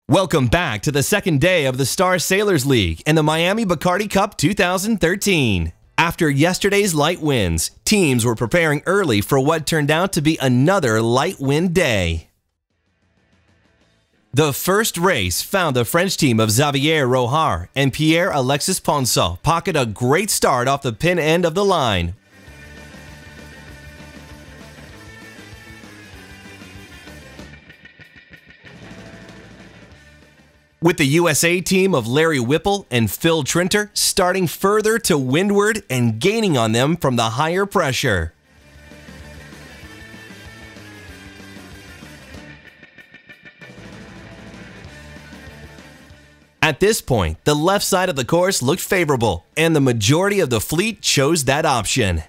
Welcome back to the second day of the Star Sailors League and the Miami Bacardi Cup 2013. After yesterday's light winds, teams were preparing early for what turned out to be another light wind day. The first race found the French team of Xavier Rohar and Pierre-Alexis Ponceau pocket a great start off the pin end of the line. With the USA team of Larry Whipple and Phil Trinter starting further to windward and gaining on them from the higher pressure. At this point, the left side of the course looked favorable, and the majority of the fleet chose that option.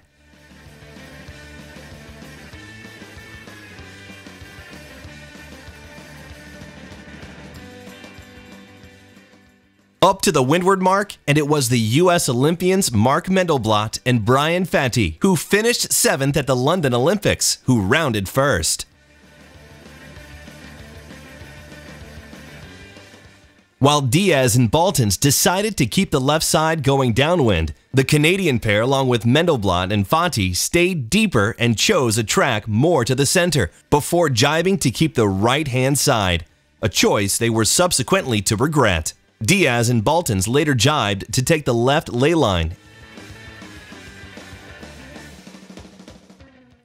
Up to the windward mark, and it was the U.S. Olympians Mark Mendelblatt and Brian Fatty who finished 7th at the London Olympics, who rounded first. While Diaz and Baltans decided to keep the left side going downwind, the Canadian pair along with Mendelblatt and Fatty stayed deeper and chose a track more to the center before jibing to keep the right-hand side, a choice they were subsequently to regret. Diaz and Baltans later jibed to take the left ley line.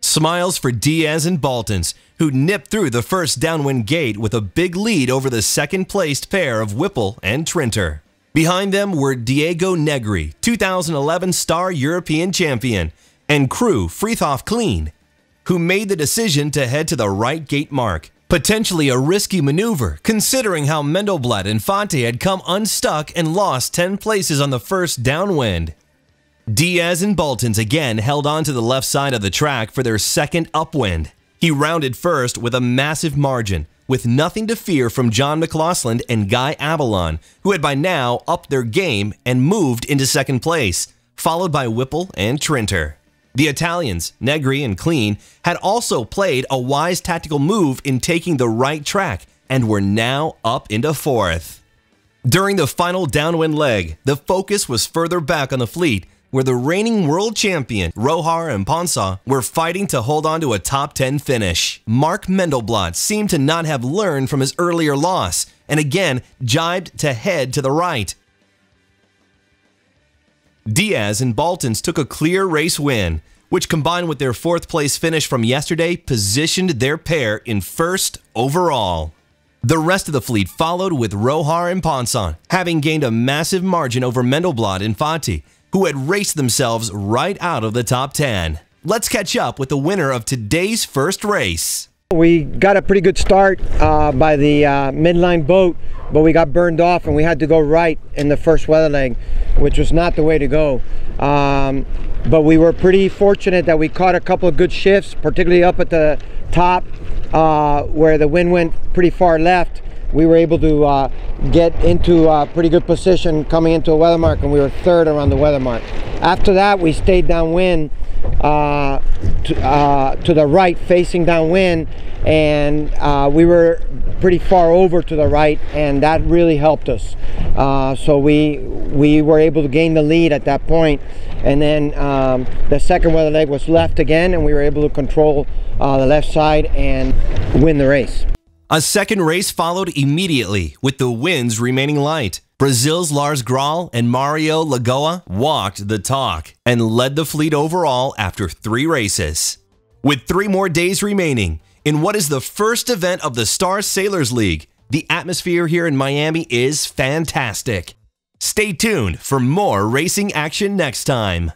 Smiles for Diaz and Baltans, who nipped through the first downwind gate with a big lead over the second-placed pair of Whipple and Trinter. Behind them were Diego Negri, 2011 Star European Champion, and Crew Freethoff Clean, who made the decision to head to the right gate mark. Potentially a risky maneuver, considering how Mendelblatt and Fatty had come unstuck and lost 10 places on the first downwind. Diaz and Baltans again held on to the left side of the track for their second upwind. He rounded first with a massive margin, with nothing to fear from John McLaughlin and Guy Abalon, who had by now upped their game and moved into second place, followed by Whipple and Trinter. The Italians, Negri and Clean, had also played a wise tactical move in taking the right track and were now up into fourth. During the final downwind leg, the focus was further back on the fleet, where the reigning world champion Rohar and Ponceau were fighting to hold on to a top 10 finish. Mark Mendelblatt seemed to not have learned from his earlier loss and again jibed to head to the right. Diaz and Baltans took a clear race win, which combined with their 4th place finish from yesterday positioned their pair in first overall. The rest of the fleet followed with Rohar and Ponceau, having gained a massive margin over Mendelblatt and Fatty, who had raced themselves right out of the top 10. Let's catch up with the winner of today's first race. We got a pretty good start by the midline boat, but we got burned off and we had to go right in the first weather leg, which was not the way to go. But we were pretty fortunate that we caught a couple of good shifts, particularly up at the top where the wind went pretty far left. We were able to get into a pretty good position coming into a weather mark, and we were 3rd around the weather mark. After that, we stayed downwind to the right, facing downwind, and we were pretty far over to the right, and that really helped us. So we were able to gain the lead at that point, and then the second weather leg was left again, and we were able to control the left side and win the race. A second race followed immediately, with the winds remaining light. Brazil's Lars Grael and Mario Lagoa walked the talk and led the fleet overall after 3 races. With 3 more days remaining, in what is the first event of the Star Sailors League, the atmosphere here in Miami is fantastic. Stay tuned for more racing action next time.